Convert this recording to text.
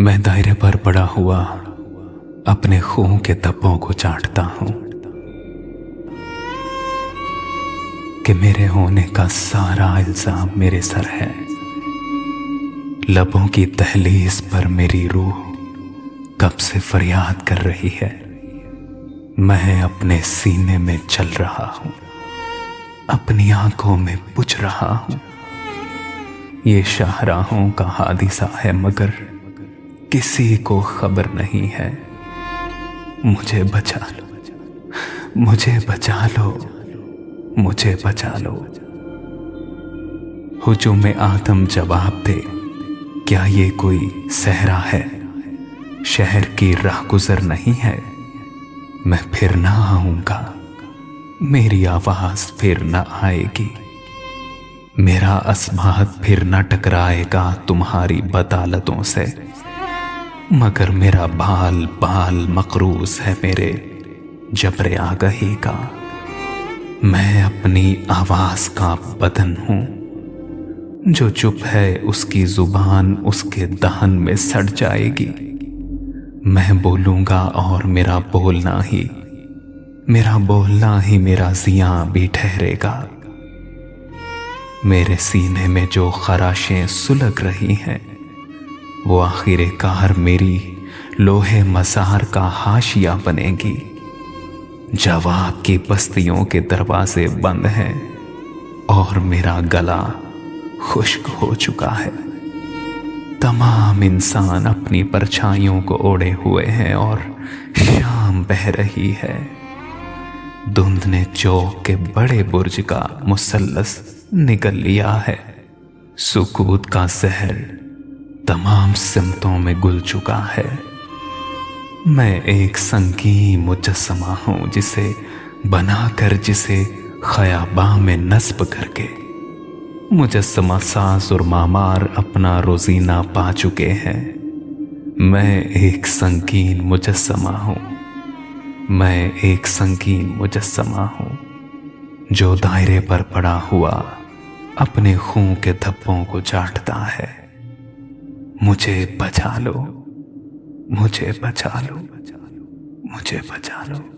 मैं दायरे पर पड़ा हुआ अपने खून के धब्बों को चाटता हूं कि मेरे होने का सारा इल्जाम मेरे सर है। लबों की दहलीज पर मेरी रूह कब से फरियाद कर रही है। मैं अपने सीने में चल रहा हूं, अपनी आंखों में बुझ रहा हूं। ये शाहराहों का हादिसा है मगर किसी को खबर नहीं है। मुझे बचा लो, मुझे बचा लो, मुझे बचा लो। हुजूम आदम जवाब दे, क्या ये कोई सहरा है? शहर की राहगुजर नहीं है। मैं फिर ना आऊंगा, मेरी आवाज फिर ना आएगी। मेरा अस्मात फिर ना टकराएगा तुम्हारी बदालतों से। मगर मेरा बाल बाल मकरूज है मेरे जबरे आगही का। मैं अपनी आवाज का बदन हूं, जो चुप है उसकी जुबान उसके दहन में सड़ जाएगी। मैं बोलूंगा और मेरा बोलना ही मेरा जियां भी ठहरेगा। मेरे सीने में जो खराशें सुलग रही हैं वो आखिरकार मेरी लोहे मजार का हाशिया बनेगी। जवाब की बस्तियों के दरवाजे बंद हैं और मेरा गला खुश्क हो चुका है। तमाम इंसान अपनी परछाइयों को ओढ़े हुए हैं और शाम बह रही है। धुंध ने चौक के बड़े बुर्ज का मुसल्लस निगल लिया है। सुकूत का जहर तमाम सिमतों में घुल चुका है। मैं एक संगीन मुजस्समा हूं जिसे बनाकर, जिसे खयाबां में नस्ब करके मुजस्समा साज और मामार अपना रोजीना पा चुके हैं। मैं एक संगीन मुजस्समा हूं, मैं एक संगीन मुजस्समा हूं जो दायरे पर पड़ा हुआ अपने खून के धब्बों को चाटता है। मुझे बचा लो, मुझे बचा लो, मुझे बचा लो।